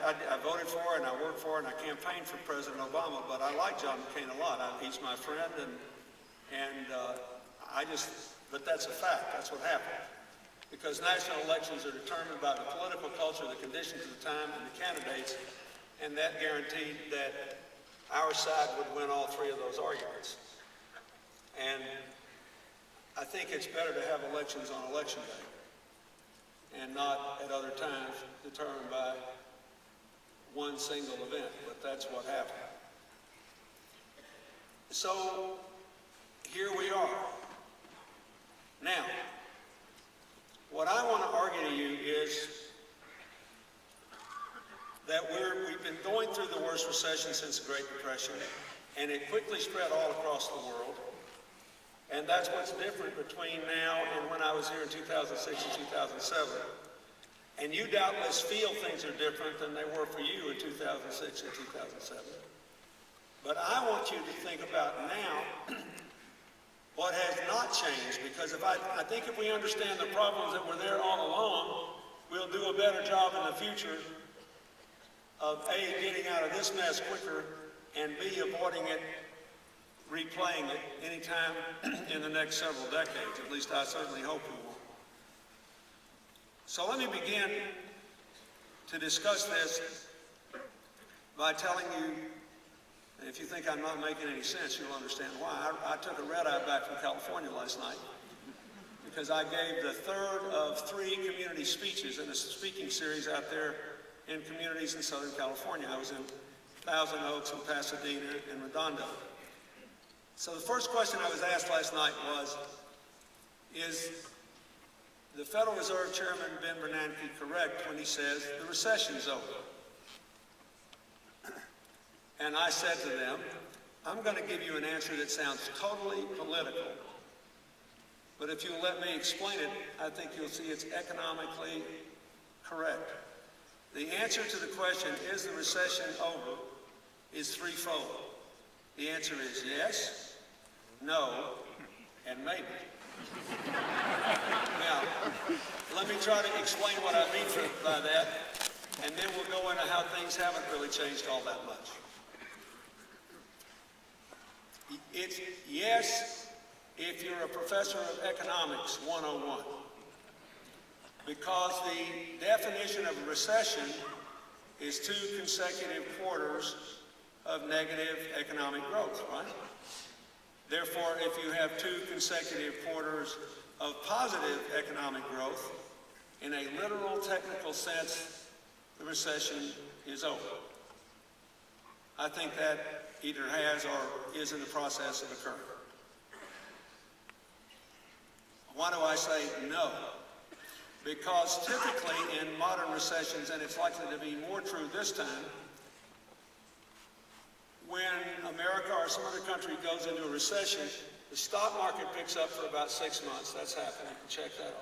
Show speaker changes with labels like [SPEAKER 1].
[SPEAKER 1] I voted for and I worked for and I campaigned for President Obama, but I like John McCain a lot. He's my friend, but that's a fact. That's what happened. Because national elections are determined by the political culture, the conditions of the time, and the candidates, and that guaranteed that our side would win all three of those arguments. And I think it's better to have elections on election day and not at other times determined by one single event, but that's what happened. So here we are. Now, what I want to argue to you is that we've been going through the worst recession since the Great Depression, and it quickly spread all across the world. And that's what's different between now and when I was here in 2006 and 2007. And you doubtless feel things are different than they were for you in 2006 and 2007. But I want you to think about now what has not changed, because I think if we understand the problems that were there all along, we'll do a better job in the future of A, getting out of this mess quicker, and B, avoiding it, replaying it anytime in the next several decades. At least I certainly hope we will. So let me begin to discuss this by telling you, and if you think I'm not making any sense, you'll understand why. I took a red-eye back from California last night because I gave the third of 3 community speeches in a speaking series out there in communities in Southern California. I was in Thousand Oaks and Pasadena and Redondo. So the first question I was asked last night was, is the Federal Reserve Chairman Ben Bernanke correct when he says the recession's over? And I said to them, I'm going to give you an answer that sounds totally political, but if you'll let me explain it, I think you'll see it's economically correct. The answer to the question, is the recession over, is threefold. The answer is yes, no, and maybe. Now, let me try to explain what I mean by that, and then we'll go into how things haven't really changed all that much. It's yes if you're a professor of economics 101, because the definition of a recession is 2 consecutive quarters of negative economic growth, right? Therefore, if you have 2 consecutive quarters of positive economic growth, in a literal technical sense, the recession is over. I think that either has or is in the process of occurring. Why do I say no? Because typically in modern recessions, and it's likely to be more true this time, when America or some other country goes into a recession, the stock market picks up for about 6 months. That's happened. You can check that out.